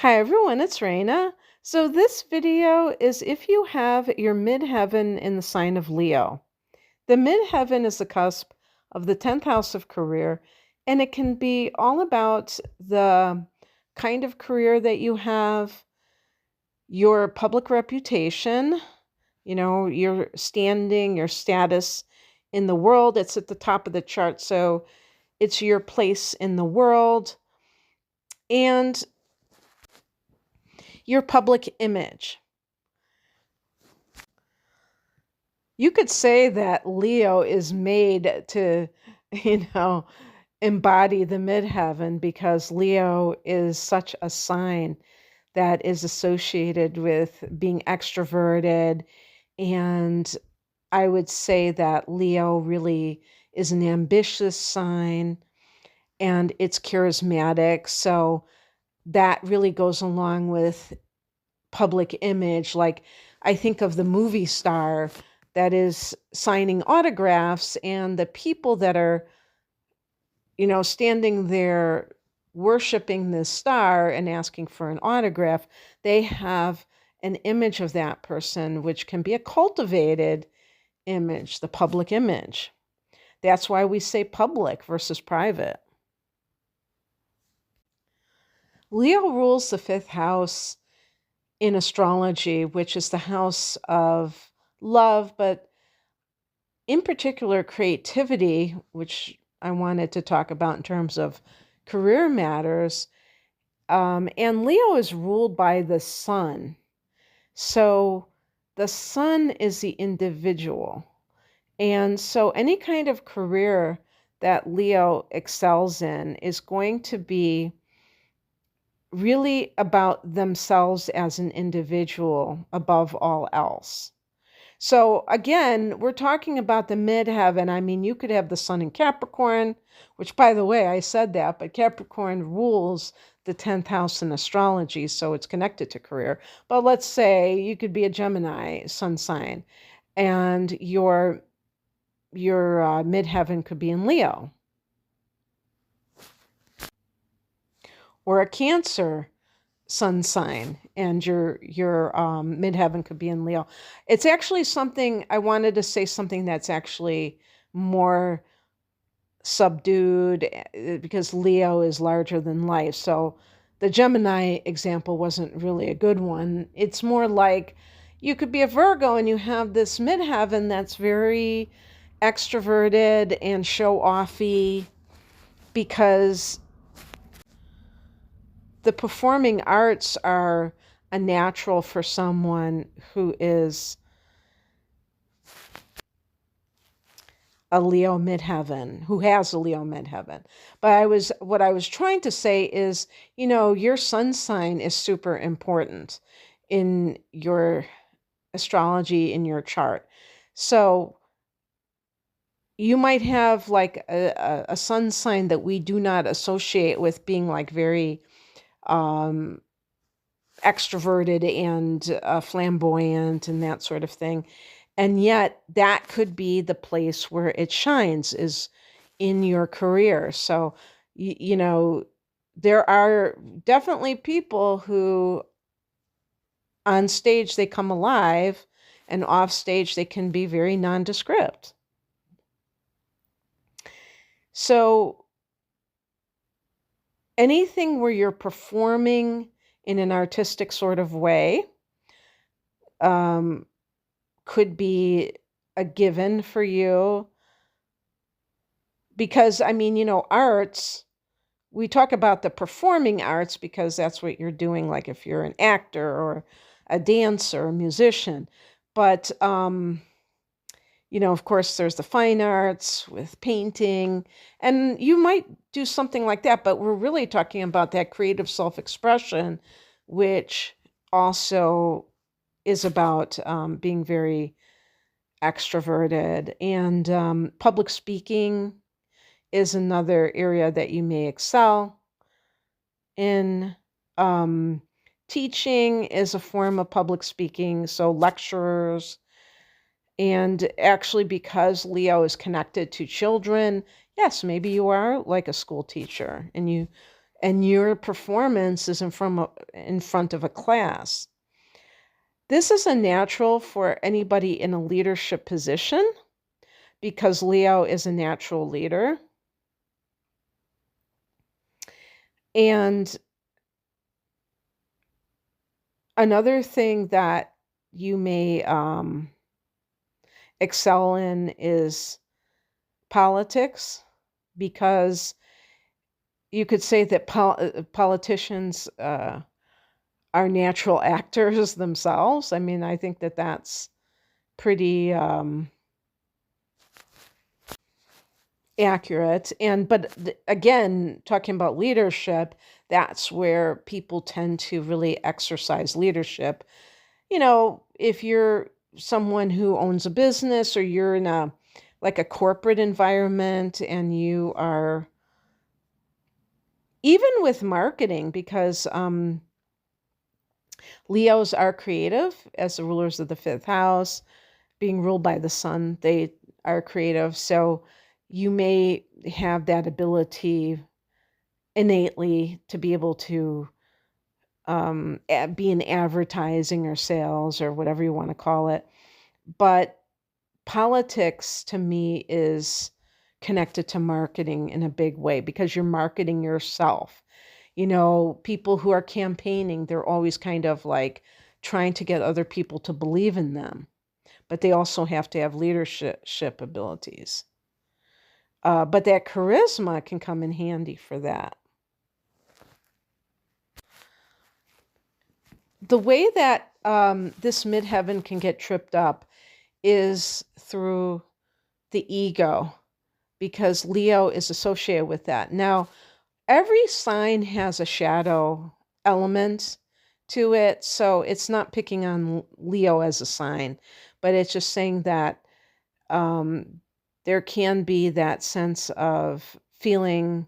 Hi everyone, it's Raina. So this video is if you have your midheaven in the sign of Leo. The midheaven is the cusp of the 10th house of career, and it can be all about the kind of career that you have, your public reputation, your standing, your status in the world. It's at the top of the chart, so it's your place in the world and your public image. You could say that Leo is made to, you know, embody the midheaven because Leo is such a sign that is associated with being extroverted. And I would say that Leo really is an ambitious sign and it's charismatic. So that really goes along with public image. Like I think of the movie star that is signing autographs and the people that are, standing there worshiping this star and asking for an autograph, they have an image of that person, which can be a cultivated image, the public image. That's why we say public versus private. Leo rules the fifth house in astrology, which is the house of love, but in particular creativity, which I wanted to talk about in terms of career matters. And Leo is ruled by the sun. So the sun is the individual. And so any kind of career that Leo excels in is going to be really about themselves as an individual above all else. So again, we're talking about the midheaven. I mean, you could have the sun in Capricorn, which by the way, I said that, but Capricorn rules the 10th house in astrology, so it's connected to career. But let's say you could be a Gemini sun sign and your midheaven could be in Leo, or a Cancer sun sign and your midheaven could be in Leo. It's actually something I wanted to say, something that's actually more subdued because Leo is larger than life. So the Gemini example wasn't really a good one. It's more like you could be a Virgo and you have this midheaven that's very extroverted and show-offy because the performing arts are a natural for someone who is a Leo midheaven, who has a Leo midheaven. But what I was trying to say is, your sun sign is super important in your astrology, in your chart. So you might have like a sun sign that we do not associate with being like very extroverted and flamboyant and that sort of thing. And yet that could be the place where it shines, is in your career. So, there are definitely people who on stage they come alive and off stage they can be very nondescript. So anything where you're performing in an artistic sort of way could be a given for you. Because, arts, we talk about the performing arts because that's what you're doing, like if you're an actor or a dancer, a musician. But, of course, there's the fine arts with painting, and you might do something like that, but we're really talking about that creative self-expression, which also is about being very extroverted. And public speaking is another area that you may excel in. Teaching is a form of public speaking, so lecturers. And actually, because Leo is connected to children, yes, maybe you are like a school teacher and you and your performance is in front of a class. This is a natural for anybody in a leadership position because Leo is a natural leader. And another thing that you may excel in is politics, because you could say that politicians are natural actors themselves. I mean, I think that that's pretty accurate. But again, talking about leadership, that's where people tend to really exercise leadership. If you're someone who owns a business, or you're in a corporate environment, and you are, even with marketing, because Leos are creative as the rulers of the fifth house, being ruled by the sun, they are creative. So you may have that ability innately to be able to be in advertising or sales or whatever you want to call it. But politics to me is connected to marketing in a big way, because you're marketing yourself. People who are campaigning, they're always kind of like trying to get other people to believe in them, but they also have to have leadership abilities. But that charisma can come in handy for that. The way that this midheaven can get tripped up is through the ego, because Leo is associated with that. Now, every sign has a shadow element to it, so it's not picking on Leo as a sign, but it's just saying that there can be that sense of feeling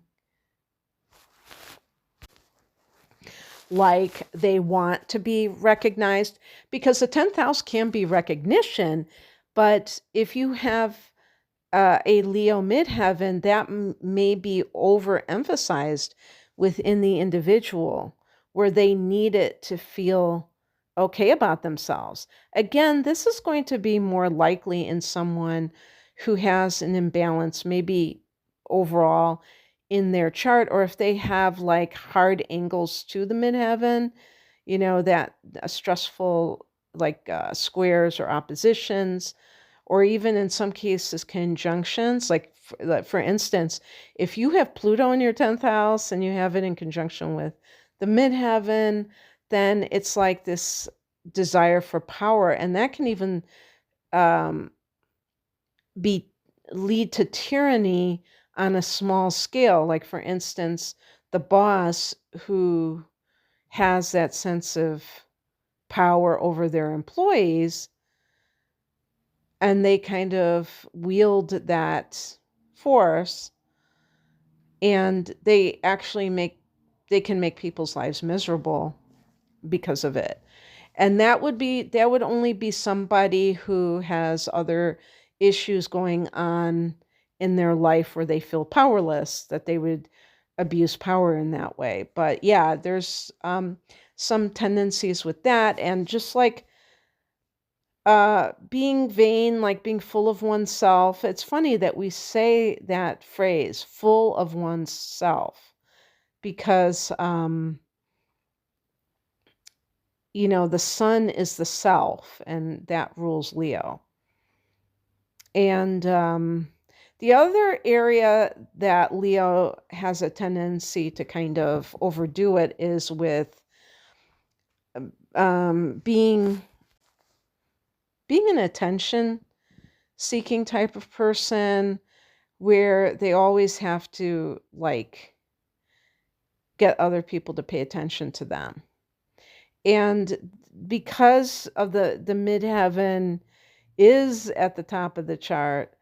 like they want to be recognized, because the 10th house can be recognition. But if you have a Leo midheaven, that may be overemphasized within the individual, where they need it to feel okay about themselves. Again, this is going to be more likely in someone who has an imbalance, maybe overall in their chart, or if they have like hard angles to the midheaven, that stressful, like squares or oppositions, or even in some cases conjunctions. Like for instance, if you have Pluto in your 10th house and you have it in conjunction with the midheaven, then it's like this desire for power, and that can even lead to tyranny on a small scale. Like for instance, the boss who has that sense of power over their employees, and they kind of wield that force, and they can make people's lives miserable because of it. And that would only be somebody who has other issues going on in their life where they feel powerless, that they would abuse power in that way. But yeah, there's some tendencies with that. And just like being vain, like being full of oneself. It's funny that we say that phrase, full of oneself, because the sun is the self, and that rules Leo. And the other area that Leo has a tendency to kind of overdo it is with being an attention seeking type of person, where they always have to like get other people to pay attention to them. And because of the midheaven is at the top of the chart,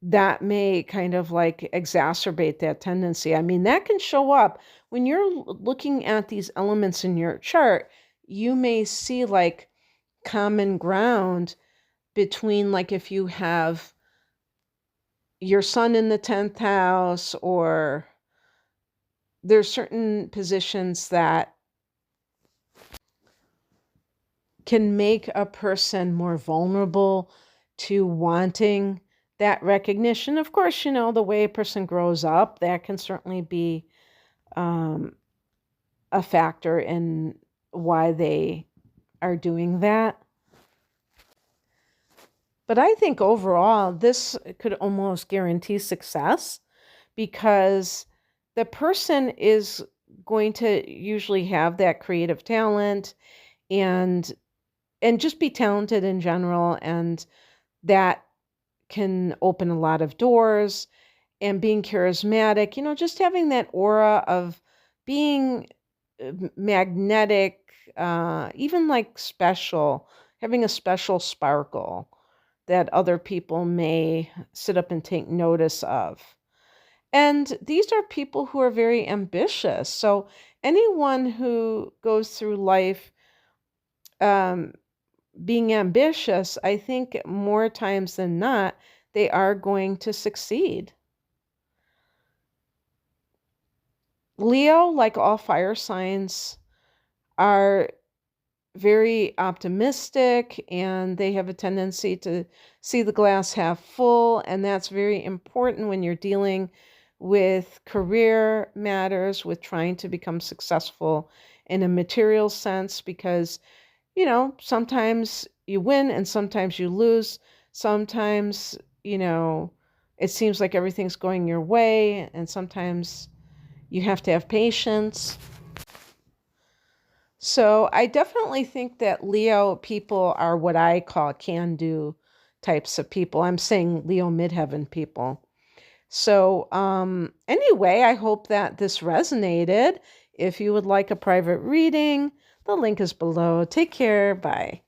that may kind of like exacerbate that tendency. I mean, that can show up when you're looking at these elements in your chart. You may see like common ground between, like, if you have your sun in the 10th house, or there's certain positions that can make a person more vulnerable to wanting that recognition. Of course, the way a person grows up, that can certainly be um, a factor in why they are doing that. But I think overall, this could almost guarantee success because the person is going to usually have that creative talent and just be talented in general, and that can open a lot of doors. And being charismatic, just having that aura of being magnetic, even like special, having a special sparkle that other people may sit up and take notice of. And these are people who are very ambitious. So anyone who goes through life um, being ambitious, I think more times than not, they are going to succeed. Leo, like all fire signs, are very optimistic and they have a tendency to see the glass half full. And that's very important when you're dealing with career matters, with trying to become successful in a material sense, because, sometimes you win and sometimes you lose. Sometimes, it seems like everything's going your way, and sometimes you have to have patience. So I definitely think that Leo people are what I call can-do types of people. I'm saying Leo midheaven people. So anyway, I hope that this resonated. If you would like a private reading, the link is below. Take care. Bye.